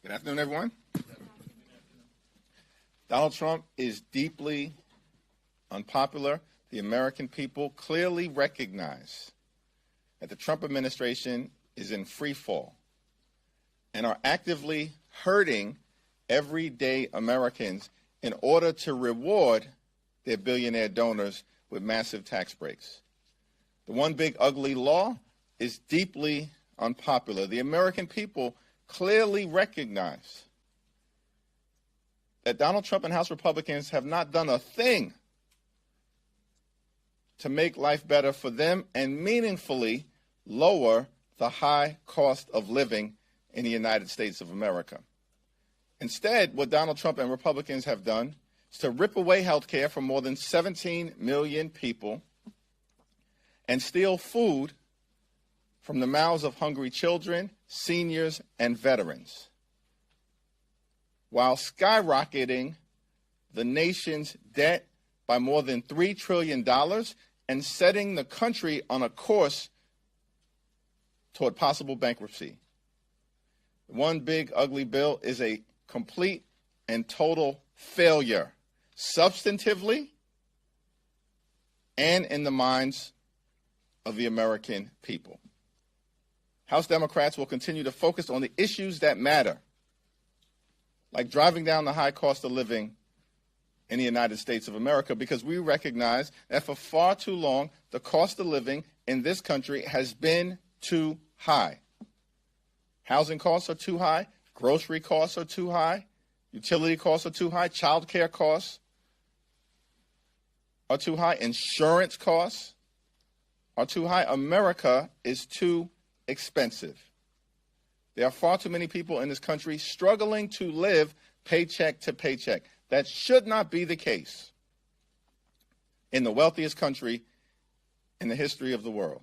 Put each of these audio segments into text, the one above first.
Good afternoon, everyone. Donald Trump is deeply unpopular. The American people clearly recognize that the Trump administration is in free fall and are actively hurting everyday Americans in order to reward their billionaire donors with massive tax breaks. The one big ugly law is deeply unpopular. The American people clearly recognize that Donald Trump and House Republicans have not done a thing to make life better for them and meaningfully lower the high cost of living in the United States of America. Instead, what Donald Trump and Republicans have done is to rip away health care from more than 17 million people and steal food from the mouths of hungry children, seniors, and veterans, while skyrocketing the nation's debt by more than $3 trillion and setting the country on a course toward possible bankruptcy. One big ugly bill is a complete and total failure, substantively and in the minds of the American people. House Democrats will continue to focus on the issues that matter, like driving down the high cost of living in the United States of America, because we recognize that for far too long, the cost of living in this country has been too high. Housing costs are too high, grocery costs are too high, utility costs are too high, child care costs are too high, insurance costs are too high. America is too expensive. There are far too many people in this country struggling to live paycheck to paycheck. That should not be the case in the wealthiest country in the history of the world.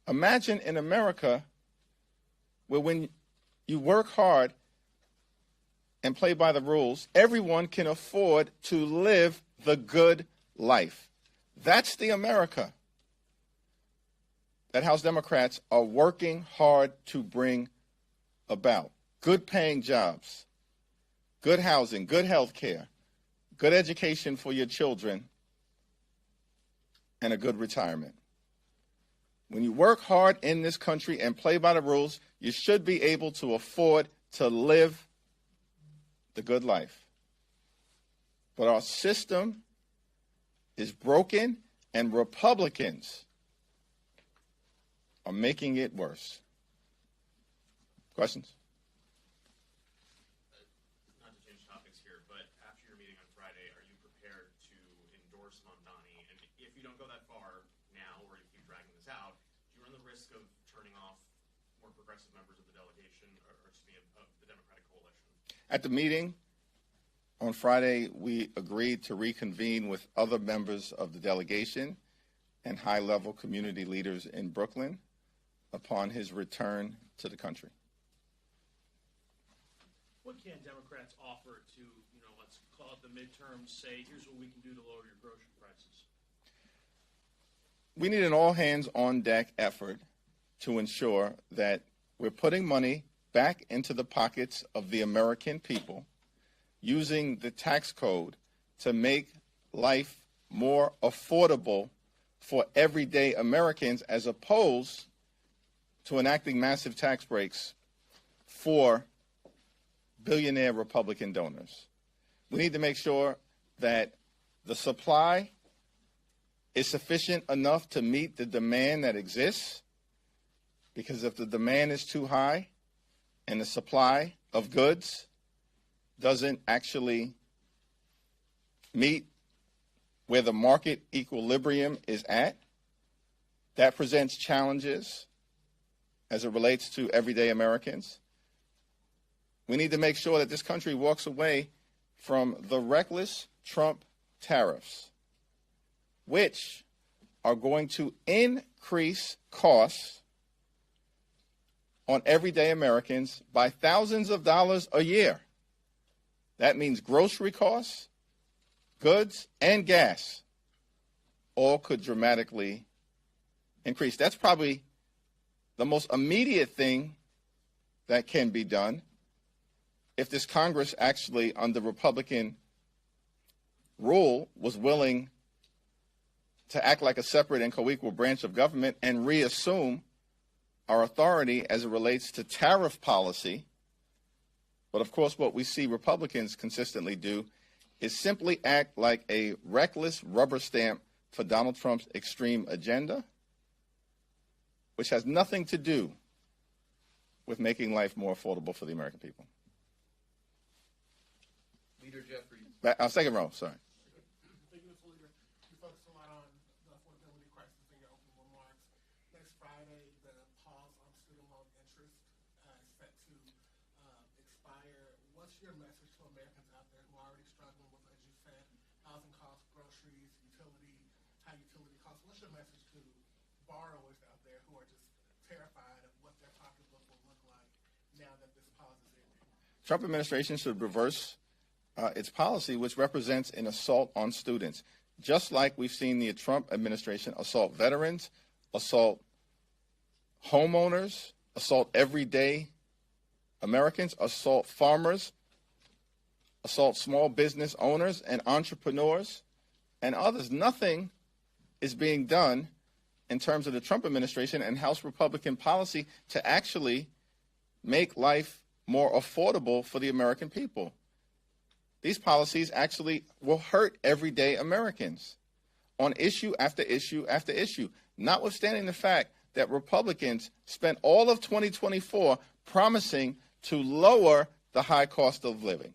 Imagine in America where when you work hard and play by the rules, everyone can afford to live the good life. That's the America that House Democrats are working hard to bring about. Good paying jobs, good housing, good health care, good education for your children, and a good retirement. When you work hard in this country and play by the rules, you should be able to afford to live the good life. But our system is broken, and Republicans are making it worse. Questions? Not to change topics here, but after your meeting on Friday, are you prepared to endorse Mamdani? And if you don't go that far now, or if you keep dragging this out, do you run the risk of turning off more progressive members of the delegation, or excuse me, of the Democratic coalition? At the meeting on Friday, we agreed to reconvene with other members of the delegation and high-level community leaders in Brooklyn upon his return to the country. What can Democrats offer to, let's call it the midterms, say, here's what we can do to lower your grocery prices? We need an all-hands-on-deck effort to ensure that we're putting money back into the pockets of the American people, using the tax code to make life more affordable for everyday Americans, as opposed to enacting massive tax breaks for billionaire Republican donors. We need to make sure that the supply is sufficient enough to meet the demand that exists, because if the demand is too high and the supply of goods doesn't actually meet where the market equilibrium is at, that presents challenges as it relates to everyday Americans. We need to make sure that this country walks away from the reckless Trump tariffs, which are going to increase costs on everyday Americans by thousands of dollars a year. That means grocery costs, goods, and gas all could dramatically increase. That's probably the most immediate thing that can be done if this Congress actually, under Republican rule, was willing to act like a separate and co-equal branch of government and reassume our authority as it relates to tariff policy. But of course, what we see Republicans consistently do is simply act like a reckless rubber stamp for Donald Trump's extreme agenda, which has nothing to do with making life more affordable for the American people. Leader Jeffries. Second row, sorry. Thank you, Mr. Leader. You focused a lot on the affordability crisis in your opening remarks. Next Friday, the pause on student loan interest is set to expire. What's your message to Americans out there who are already struggling with, as you said, housing costs, groceries, high utility costs? What's your message to borrowers out there who are just terrified of what their pocketbook will look like now that this pause is ending? Trump administration should reverse its policy, which represents an assault on students, just like we've seen the Trump administration assault veterans, assault homeowners, assault everyday Americans, assault farmers, assault small business owners and entrepreneurs and others. Nothing is being done in terms of the Trump administration and House Republican policy to actually make life more affordable for the American people. These policies actually will hurt everyday Americans on issue after issue after issue, notwithstanding the fact that Republicans spent all of 2024 promising to lower the high cost of living.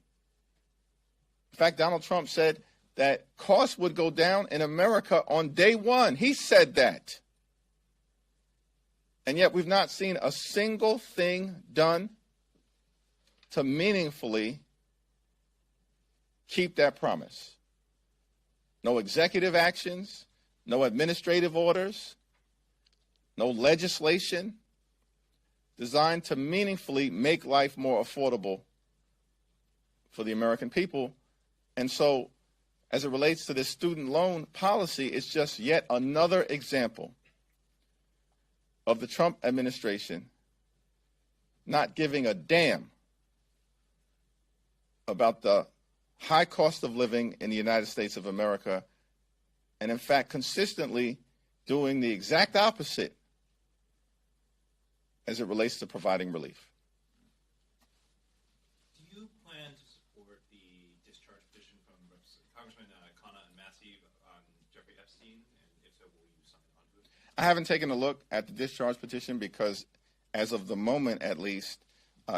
In fact, Donald Trump said that costs would go down in America on day one. He said that. And yet we've not seen a single thing done to meaningfully keep that promise. No executive actions, no administrative orders, no legislation designed to meaningfully make life more affordable for the American people. And so, as it relates to this student loan policy, it's just yet another example of the Trump administration not giving a damn about the high cost of living in the United States of America, and in fact consistently doing the exact opposite as it relates to providing relief. Do you plan to support the discharge petition from Congressman Khanna and Massey on Jeffrey Epstein? And if so, will you sign onto it? I haven't taken a look at the discharge petition because, as of the moment at least,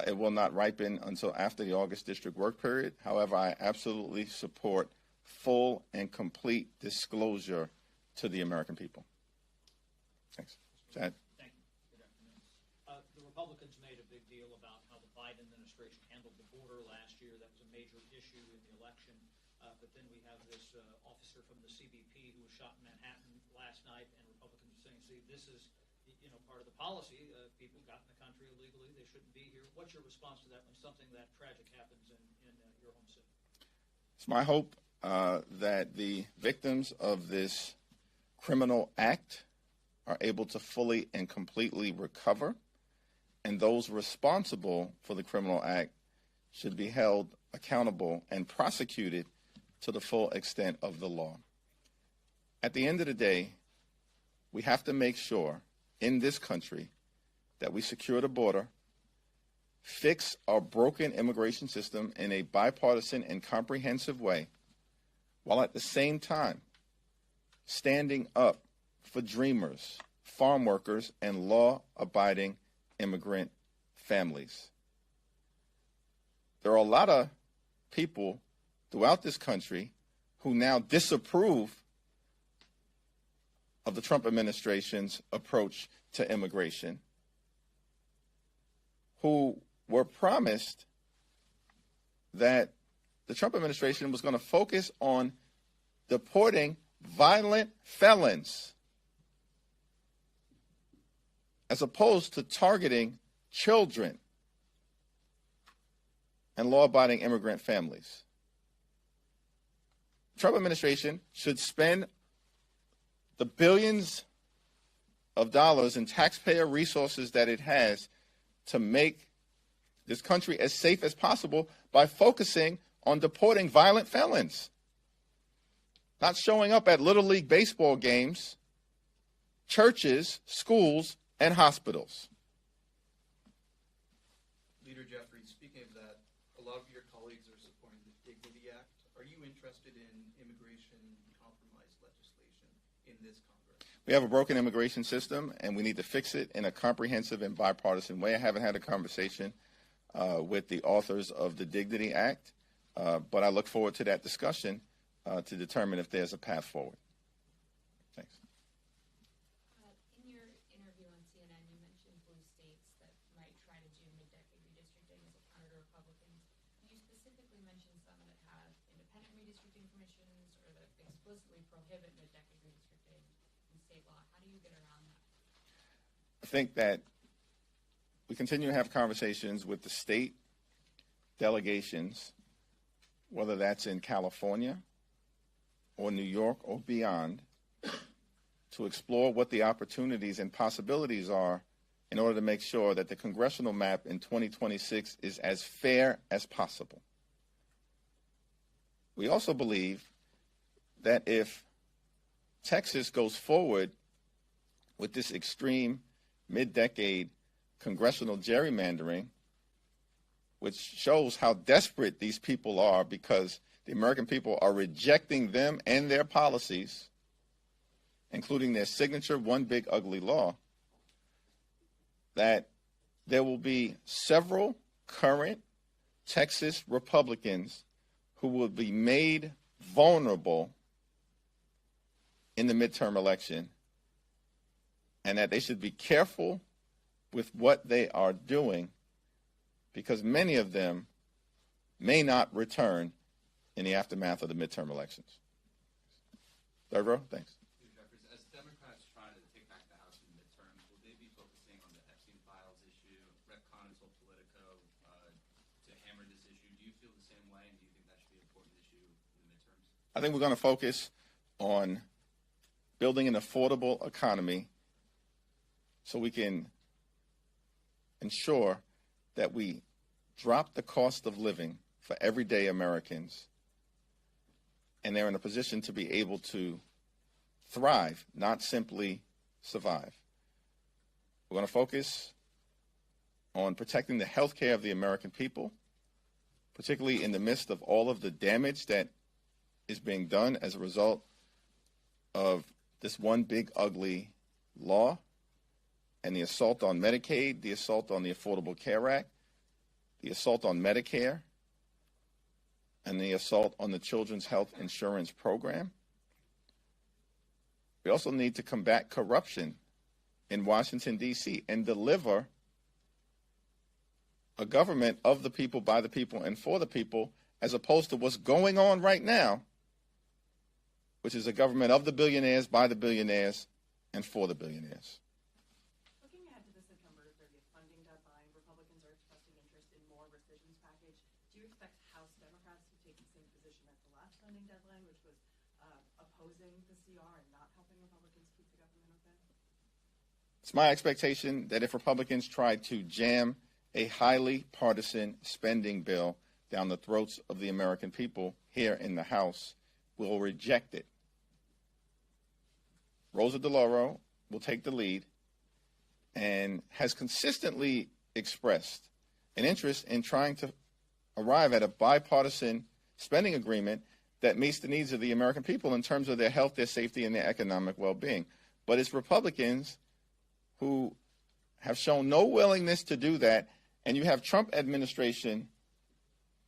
it will not ripen until after the August district work period. However, I absolutely support full and complete disclosure to the American people. Thanks. Chad? Thank you. Good afternoon. The Republicans made a big deal about how the Biden administration handled the border last year. That was a major issue in the election. But then we have this officer from the CBP who was shot in Manhattan last night, and Republicans are saying, see, this is part of the policy. People got in the country illegally. They shouldn't be here. What's your response to that when something that tragic happens in your home city? It's my hope that the victims of this criminal act are able to fully and completely recover, and those responsible for the criminal act should be held accountable and prosecuted to the full extent of the law. At the end of the day, we have to make sure in this country that we secure the border, fix our broken immigration system in a bipartisan and comprehensive way, while at the same time standing up for dreamers, farm workers, and law-abiding immigrant families. There are a lot of people throughout this country who now disapprove of the Trump administration's approach to immigration, who were promised that the Trump administration was going to focus on deporting violent felons as opposed to targeting children and law-abiding immigrant families. The Trump administration should spend the billions of dollars in taxpayer resources that it has to make this country as safe as possible by focusing on deporting violent felons, not showing up at Little League baseball games, churches, schools, and hospitals. Leader Jeffries, speaking of that, a lot of your colleagues are supporting the Dignity Act. Are you interested in immigration compromise legislation in this Congress? We have a broken immigration system, and we need to fix it in a comprehensive and bipartisan way. I haven't had a conversation with the authors of the Dignity Act, but I look forward to that discussion to determine if there's a path forward. Thanks. In your interview on CNN, you mentioned blue states that might try to do mid-decade redistricting as a counter to Republicans. You specifically mentioned some that have independent redistricting commissions or that explicitly prohibit mid-decade redistricting in state law. How do you get around that? I think that we continue to have conversations with the state delegations, whether that's in California or New York or beyond, to explore what the opportunities and possibilities are in order to make sure that the congressional map in 2026 is as fair as possible. We also believe that if Texas goes forward with this extreme mid-decade congressional gerrymandering, which shows how desperate these people are because the American people are rejecting them and their policies, including their signature One Big Ugly Law, that there will be several current Texas Republicans who will be made vulnerable in the midterm election, and that they should be careful with what they are doing because many of them may not return in the aftermath of the midterm elections. Third row, thanks. Jeffries, as Democrats try to take back the House in the midterms, will they be focusing on the Epstein files issue, retcon until Politico to hammer this issue? Do you feel the same way, and do you think that should be an important issue in the midterms? I think we're going to focus on building an affordable economy so we can ensure that we drop the cost of living for everyday Americans, and they're in a position to be able to thrive, not simply survive. We're going to focus on protecting the health care of the American people, particularly in the midst of all of the damage that is being done as a result of this One Big Ugly Law and the assault on Medicaid, the assault on the Affordable Care Act, the assault on Medicare, and the assault on the Children's Health Insurance Program. We also need to combat corruption in Washington, D.C., and deliver a government of the people, by the people, and for the people, as opposed to what's going on right now, which is a government of the billionaires, by the billionaires, and for the billionaires. Looking ahead to the September 30th funding deadline, Republicans are expressing interest in more rescissions package. Do you expect House Democrats to take the same position as the last funding deadline, which was opposing the CR and not helping Republicans keep the government open? It's my expectation that if Republicans try to jam a highly partisan spending bill down the throats of the American people here in the House, we'll reject it. Rosa DeLauro will take the lead and has consistently expressed an interest in trying to arrive at a bipartisan spending agreement that meets the needs of the American people in terms of their health, their safety, and their economic well-being. But it's Republicans who have shown no willingness to do that, and you have Trump administration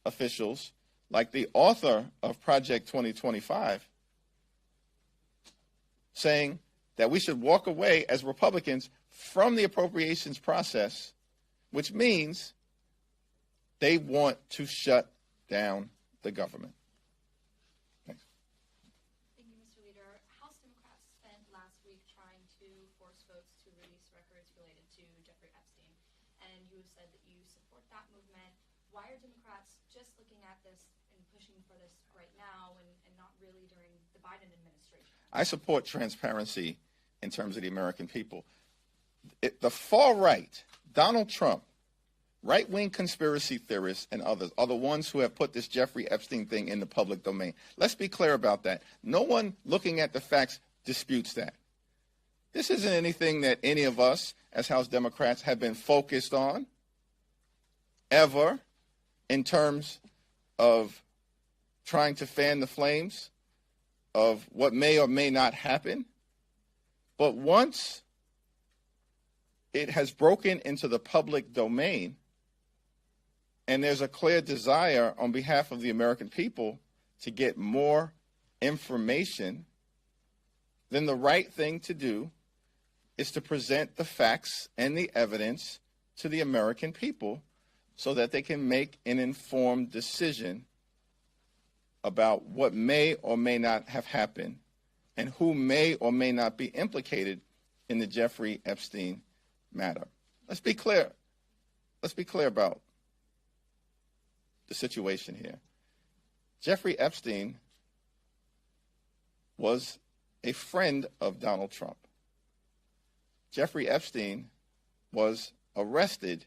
officials like the author of Project 2025 saying that we should walk away as Republicans from the appropriations process, which means they want to shut down the government. Thanks. Thank you, Mr. Leader. House Democrats spent last week trying to force votes to release records related to Jeffrey Epstein, and you have said that you support that movement. Why are Democrats just looking at this and pushing for this right now and not really during the Biden administration? I support transparency in terms of the American people. The far right, Donald Trump, Right-wing conspiracy theorists and others are the ones who have put this Jeffrey Epstein thing in the public domain. Let's be clear about that. No one looking at the facts disputes that. This isn't anything that any of us as House Democrats have been focused on ever in terms of trying to fan the flames of what may or may not happen. But once it has broken into the public domain, and there's a clear desire on behalf of the American people to get more information, then the right thing to do is to present the facts and the evidence to the American people so that they can make an informed decision about what may or may not have happened and who may or may not be implicated in the Jeffrey Epstein matter. Let's be clear. Let's be clear about the situation here. Jeffrey Epstein was a friend of Donald Trump. Jeffrey Epstein was arrested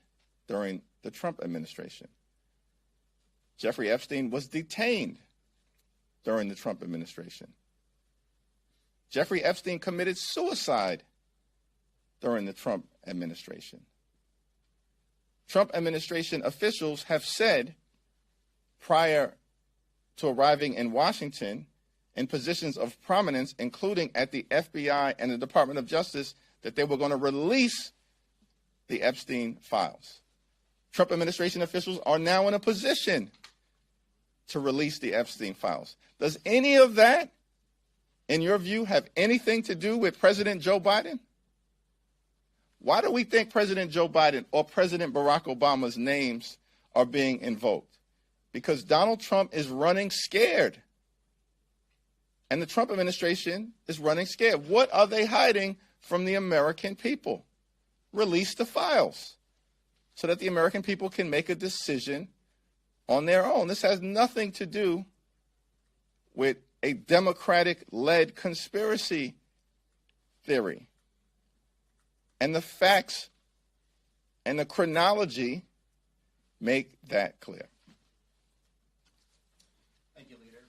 during the Trump administration. Jeffrey Epstein was detained during the Trump administration. Jeffrey Epstein committed suicide during the Trump administration. Trump administration officials have said prior to arriving in Washington in positions of prominence, including at the FBI and the Department of Justice, that they were going to release the Epstein files. Trump administration officials are now in a position to release the Epstein files. Does any of that, in your view, have anything to do with President Joe Biden? Why do we think President Joe Biden or President Barack Obama's names are being invoked? Because Donald Trump is running scared. And the Trump administration is running scared. What are they hiding from the American people? Release the files so that the American people can make a decision on their own. This has nothing to do with a Democratic-led conspiracy theory. And the facts and the chronology make that clear. Thank you, Leader.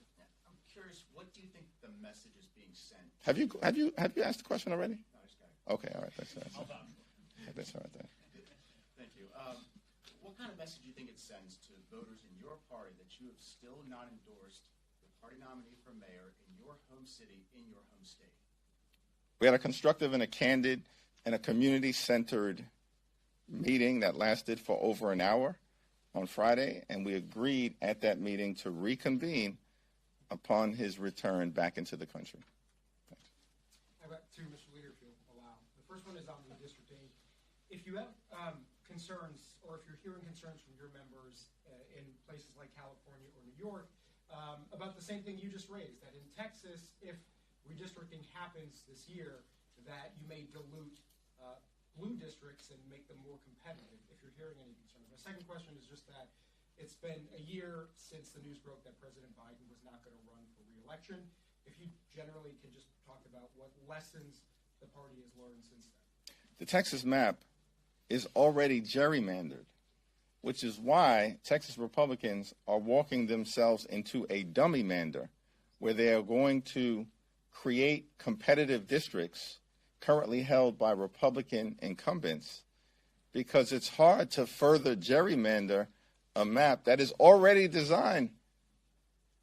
I'm curious, what do you think the message is being sent? Have you asked the question already? No, I just got it. Okay, all right. That's all right then. Thank you. What kind of message do you think it sends to voters in your party that you have still not endorsed the party nominee for mayor in your home city, in your home state? We had a constructive and a candid and a community-centered meeting that lasted for over an hour on Friday, and we agreed at that meeting to reconvene upon his return back into the country. Thanks. I've got two, Mr. Leader, if you'll allow. The first one is on redistricting. If you have concerns, or if you're hearing concerns from your members in places like California or New York about the same thing you just raised, that in Texas, if redistricting happens this year, that you may dilute blue districts and make them more competitive, if you're hearing any concerns. My second question is just that it's been a year since the news broke that President Biden was not going to run for re-election. If you generally can just talk about what lessons the party has learned since then. The Texas map is already gerrymandered, which is why Texas Republicans are walking themselves into a dummy mander where they are going to create competitive districts currently held by Republican incumbents, because it's hard to further gerrymander a map that is already designed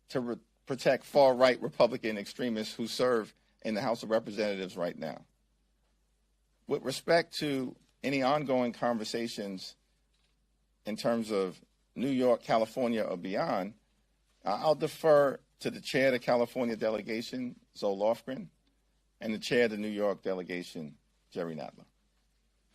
to protect far-right Republican extremists who serve in the House of Representatives right now. With respect to any ongoing conversations in terms of New York, California, or beyond, I'll defer to the chair of the California delegation, Zoe Lofgren, and the chair of the New York delegation, Jerry Nadler.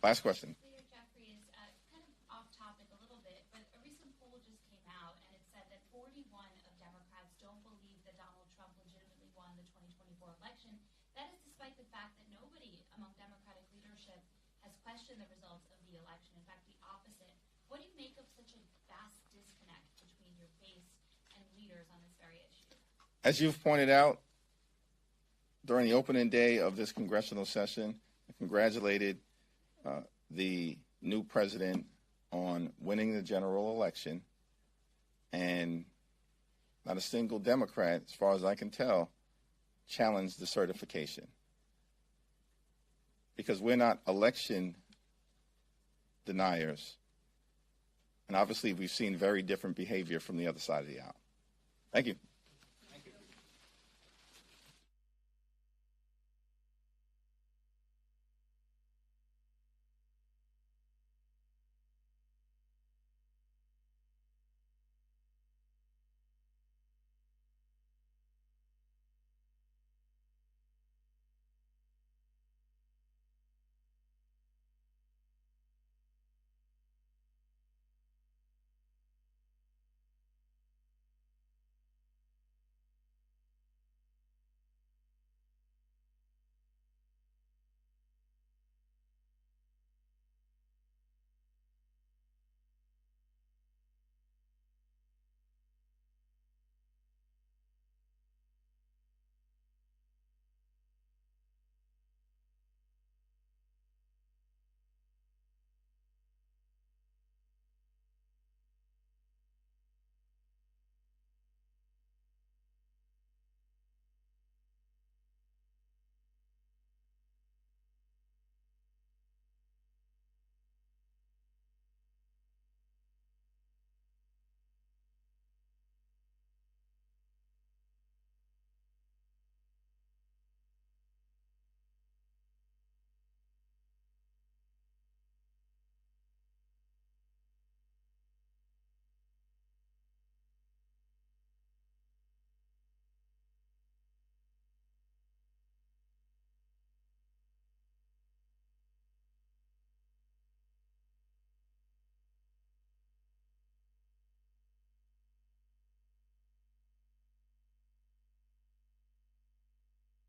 Last question. Leader Jeffries, kind of off topic a little bit, but a recent poll just came out and it said that 41 of Democrats don't believe that Donald Trump legitimately won the 2024 election. That is despite the fact that nobody among Democratic leadership has questioned the results of the election. In fact, the opposite. What do you make of such a vast disconnect between your base and leaders on this very issue? As you've pointed out, during the opening day of this congressional session, I congratulated the new president on winning the general election, and not a single Democrat, as far as I can tell, challenged the certification. Because we're not election deniers. And obviously, we've seen very different behavior from the other side of the aisle. Thank you.